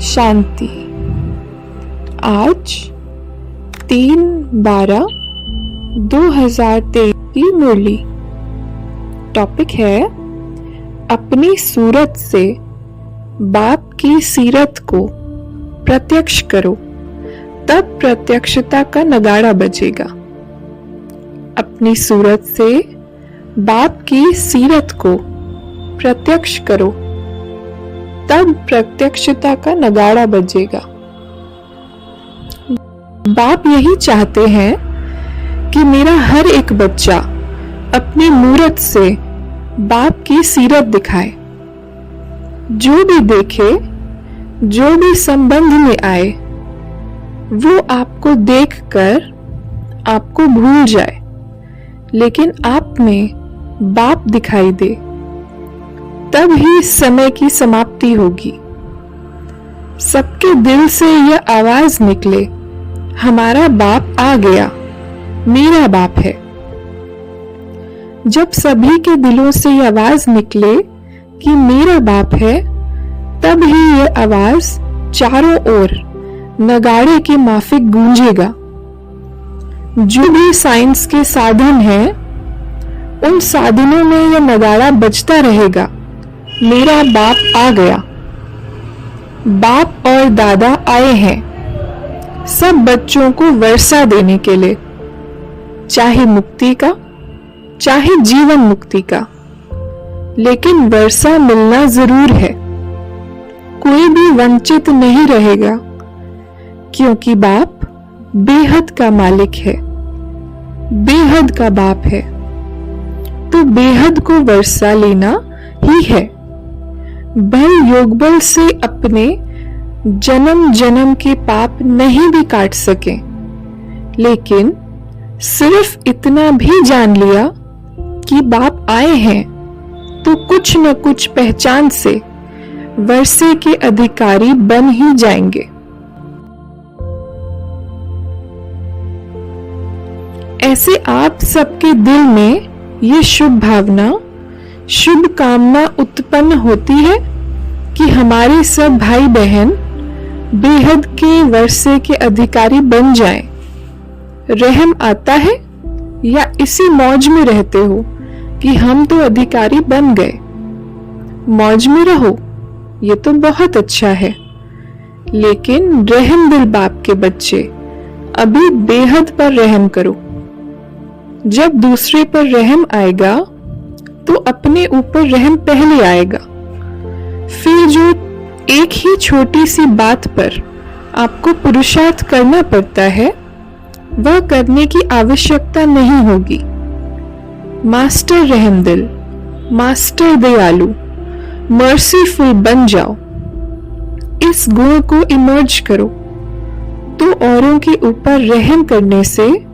शांति। आज 3/12/2023 की मुरली। टॉपिक है अपनी सूरत से बाप की सीरत को प्रत्यक्ष करो, तब प्रत्यक्षता का नगाड़ा बजेगा। अपनी सूरत से बाप की सीरत को प्रत्यक्ष करो, तब प्रत्यक्षता का नगाड़ा बजेगा। बाप यही चाहते हैं कि मेरा हर एक बच्चा अपनी मूरत से बाप की सीरत दिखाए। जो भी देखे, जो भी संबंध में आए, वो आपको देखकर आपको भूल जाए, लेकिन आप में बाप दिखाई दे, तब ही समय की समाप्ति होगी। सबके दिल से यह आवाज निकले, हमारा बाप आ गया, मेरा बाप है। जब सभी के दिलों से यह आवाज निकले कि मेरा बाप है, तब ही यह आवाज चारों ओर नगाड़े के माफिक गूंजेगा। जो भी साइंस के साधन हैं, उन साधनों में यह नगाड़ा बजता रहेगा, मेरा बाप आ गया। बाप और दादा आए हैं सब बच्चों को वर्षा देने के लिए, चाहे मुक्ति का, चाहे जीवन मुक्ति का, लेकिन वर्षा मिलना जरूर है। कोई भी वंचित नहीं रहेगा, क्योंकि बाप बेहद का मालिक है, बेहद का बाप है। तो बेहद को वर्षा लेना ही है। बल योग बल से अपने जन्म जन्म के पाप नहीं भी काट सके, लेकिन सिर्फ इतना भी जान लिया कि बाप आए हैं, तो कुछ न कुछ पहचान से वर्षे के अधिकारी बन ही जाएंगे। ऐसे आप सबके दिल में ये शुभ भावना, शुभ कामना उत्पन्न होती है कि हमारे सब भाई बहन बेहद के वर्षे के अधिकारी बन जाएं। रहम आता है या इसी मौज में रहते हो कि हम तो अधिकारी बन गए? मौज में रहो, ये तो बहुत अच्छा है, लेकिन रहम दिल बाप के बच्चे अभी बेहद पर रहम करो। जब दूसरे पर रहम आएगा तो अपने ऊपर रहम पहले आएगा। फिर जो एक ही छोटी सी बात पर आपको पुरुषार्थ करना पड़ता है, वह करने की आवश्यकता नहीं होगी। मास्टर रहम दिल, मास्टर दयालु, मर्सीफुल बन जाओ। इस गुण को इमर्ज करो, तो औरों के ऊपर रहम करने से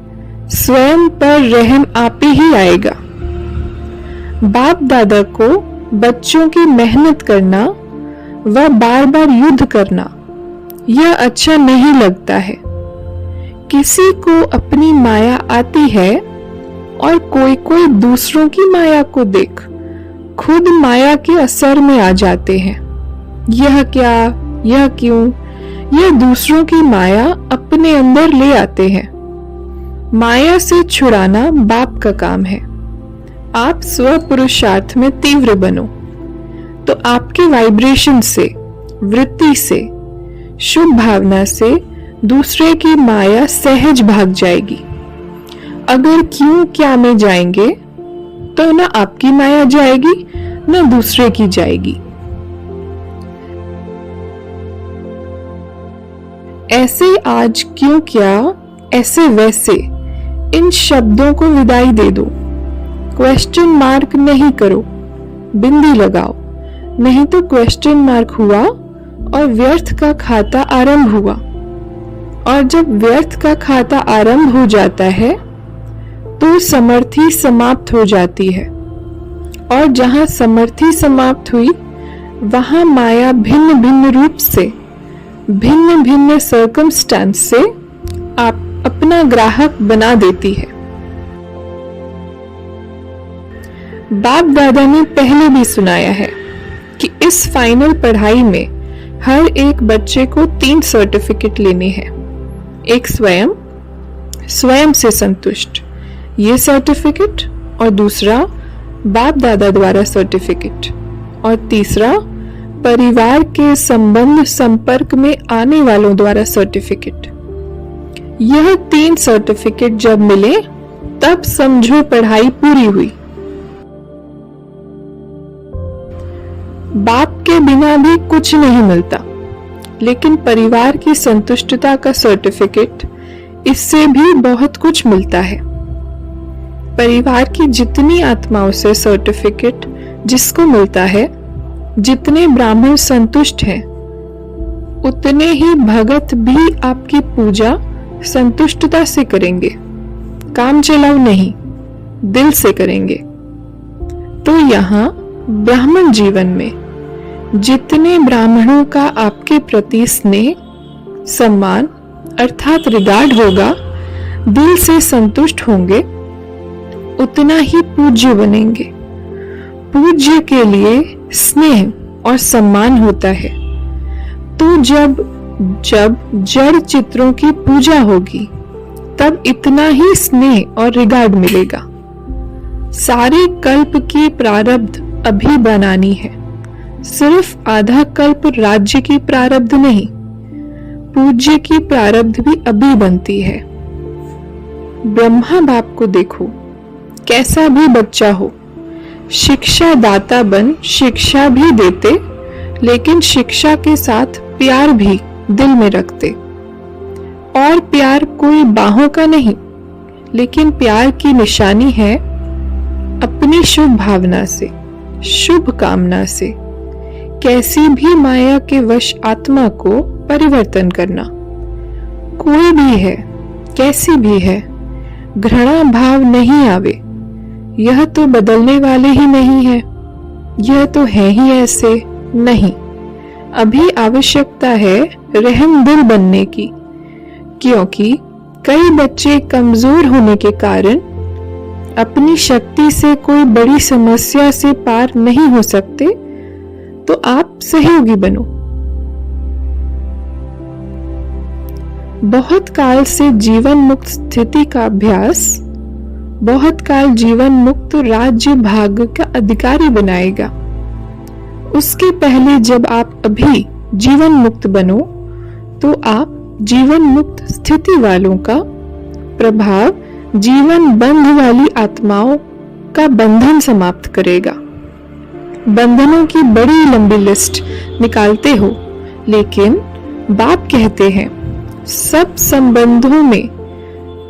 स्वयं पर रहम आप ही आएगा। बाप दादा को बच्चों की मेहनत करना व बार बार युद्ध करना, यह अच्छा नहीं लगता है। किसी को अपनी माया आती है और कोई कोई दूसरों की माया को देख खुद माया के असर में आ जाते हैं। यह क्या, यह क्यों, यह दूसरों की माया अपने अंदर ले आते हैं। माया से छुड़ाना बाप का काम है। आप स्व पुरुषार्थ में तीव्र बनो, तो आपके वाइब्रेशन से, वृत्ति से, शुभ भावना से दूसरे की माया सहज भाग जाएगी। अगर क्यों क्या में जाएंगे तो न आपकी माया जाएगी, न दूसरे की जाएगी। ऐसे आज क्यों क्या, ऐसे वैसे, इन शब्दों को विदाई दे दो। क्वेश्चन मार्क नहीं करो, बिंदी लगाओ, नहीं तो क्वेश्चन मार्क हुआ और व्यर्थ का खाता आरंभ हुआ। और जब व्यर्थ का खाता आरंभ हो जाता है तो समर्थी समाप्त हो जाती है, और जहां समर्थी समाप्त हुई वहां माया भिन्न भिन्न रूप से, भिन्न भिन्न सर्कमस्टेंस से आप अपना ग्राहक बना देती है। बाप दादा ने पहले भी सुनाया है कि इस फाइनल पढ़ाई में हर एक बच्चे को 3 सर्टिफिकेट लेने हैं। एक स्वयं से संतुष्ट, ये सर्टिफिकेट, और दूसरा बाप दादा द्वारा सर्टिफिकेट, और तीसरा परिवार के संबंध संपर्क में आने वालों द्वारा सर्टिफिकेट। यह 3 सर्टिफिकेट जब मिले तब समझो पढ़ाई पूरी हुई। बाप के बिना भी कुछ नहीं मिलता, लेकिन परिवार की संतुष्टता का सर्टिफिकेट, इससे भी बहुत कुछ मिलता है। परिवार की जितनी आत्माओं से सर्टिफिकेट जिसको मिलता है, जितने ब्राह्मण संतुष्ट हैं, उतने ही भगत भी आपकी पूजा संतुष्टता से करेंगे, काम चलाओ नहीं, दिल से करेंगे। तो यहाँ ब्राह्मण जीवन में जितने ब्राह्मणों का आपके प्रति स्नेह, सम्मान अर्थात रिगार्ड होगा, दिल से संतुष्ट होंगे, उतना ही पूज्य बनेंगे। पूज्य के लिए स्नेह और सम्मान होता है। तो जब जड़ चित्रों की पूजा होगी, तब इतना ही स्नेह और रिगार्ड मिलेगा। सारे कल्प की प्रारब्ध अभी बनानी है, सिर्फ आधा कल्प राज्य की प्रारब्ध नहीं, पूज्य की प्रारब्ध भी अभी बनती है। ब्रह्मा बाप को देखो, कैसा भी बच्चा हो, शिक्षा दाता बन शिक्षा भी देते, लेकिन शिक्षा के साथ प्यार भी दिल में रखते। और प्यार कोई बाहों का नहीं, लेकिन प्यार की निशानी है अपनी शुभ भावना से, शुभ कामना से कैसी भी माया के वश आत्मा को परिवर्तन करना। कोई भी है, कैसी भी है, घृणा भाव नहीं आवे। यह तो बदलने वाले ही नहीं है, यह तो है ही ऐसे नहीं। अभी आवश्यकता है रहम दिल बनने की, क्योंकि कई बच्चे कमजोर होने के कारण अपनी शक्ति से कोई बड़ी समस्या से पार नहीं हो सकते। तो आप सहयोगी बनो। बहुत काल से जीवन मुक्त स्थिति का अभ्यास बहुत काल जीवन मुक्त राज्य भाग का अधिकारी बनाएगा। उसके पहले जब आप अभी जीवन मुक्त बनो, तो आप जीवन मुक्त स्थिति वालों का प्रभाव जीवन बंध वाली आत्माओं का बंधन समाप्त करेगा। बंधनों की बड़ी लंबी लिस्ट निकालते हो, लेकिन बाप कहते हैं सब संबंधों में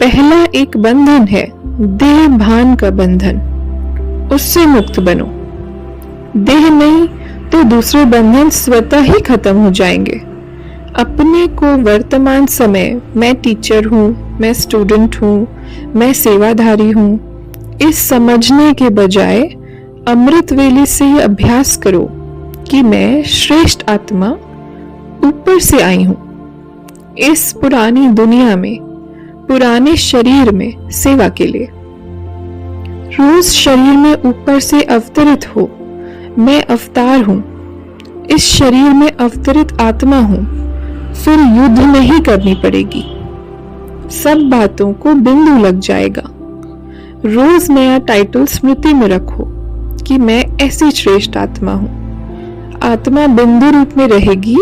पहला एक बंधन है, देह भान का बंधन। उससे मुक्त बनो। देह नहीं तो दूसरे बंधन स्वतः ही खत्म हो जाएंगे। अपने को वर्तमान समय मैं टीचर हूँ, मैं स्टूडेंट हूँ, मैं सेवाधारी हूँ, इस समझने के बजाय अमृत वेले से ये अभ्यास करो कि मैं श्रेष्ठ आत्मा ऊपर से आई हूँ, इस पुरानी दुनिया में, पुराने शरीर में सेवा के लिए। रोज शरीर में ऊपर से अवतरित हो, मैं अवतार हूँ, इस शरीर में अवतरित आत्मा हूँ, फिर युद्ध नहीं करनी पड़ेगी, सब बातों को बिंदु लग जाएगा। रोज नया टाइटल स्मृति में रखो कि मैं ऐसी श्रेष्ठ आत्मा हूँ। आत्मा बिंदु रूप में रहेगी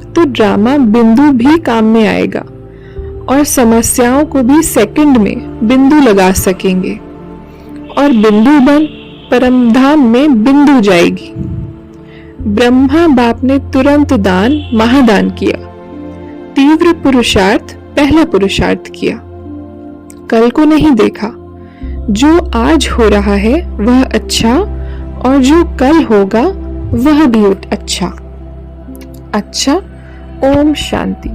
तो ड्रामा बिंदु भी काम में आएगा और समस्याओं को भी सेकंड में बिंदु लगा सकेंगे और बिंदु बन परमधाम में बिंदु जाएगी। ब्रह्मा बाप ने तुरंत दान महादान किया, तीव्र पुरुषार्थ पहला पुरुषार्थ किया, कल को नहीं देखा। जो आज हो रहा है वह अच्छा और जो कल होगा वह भी अच्छा। ओम शांति।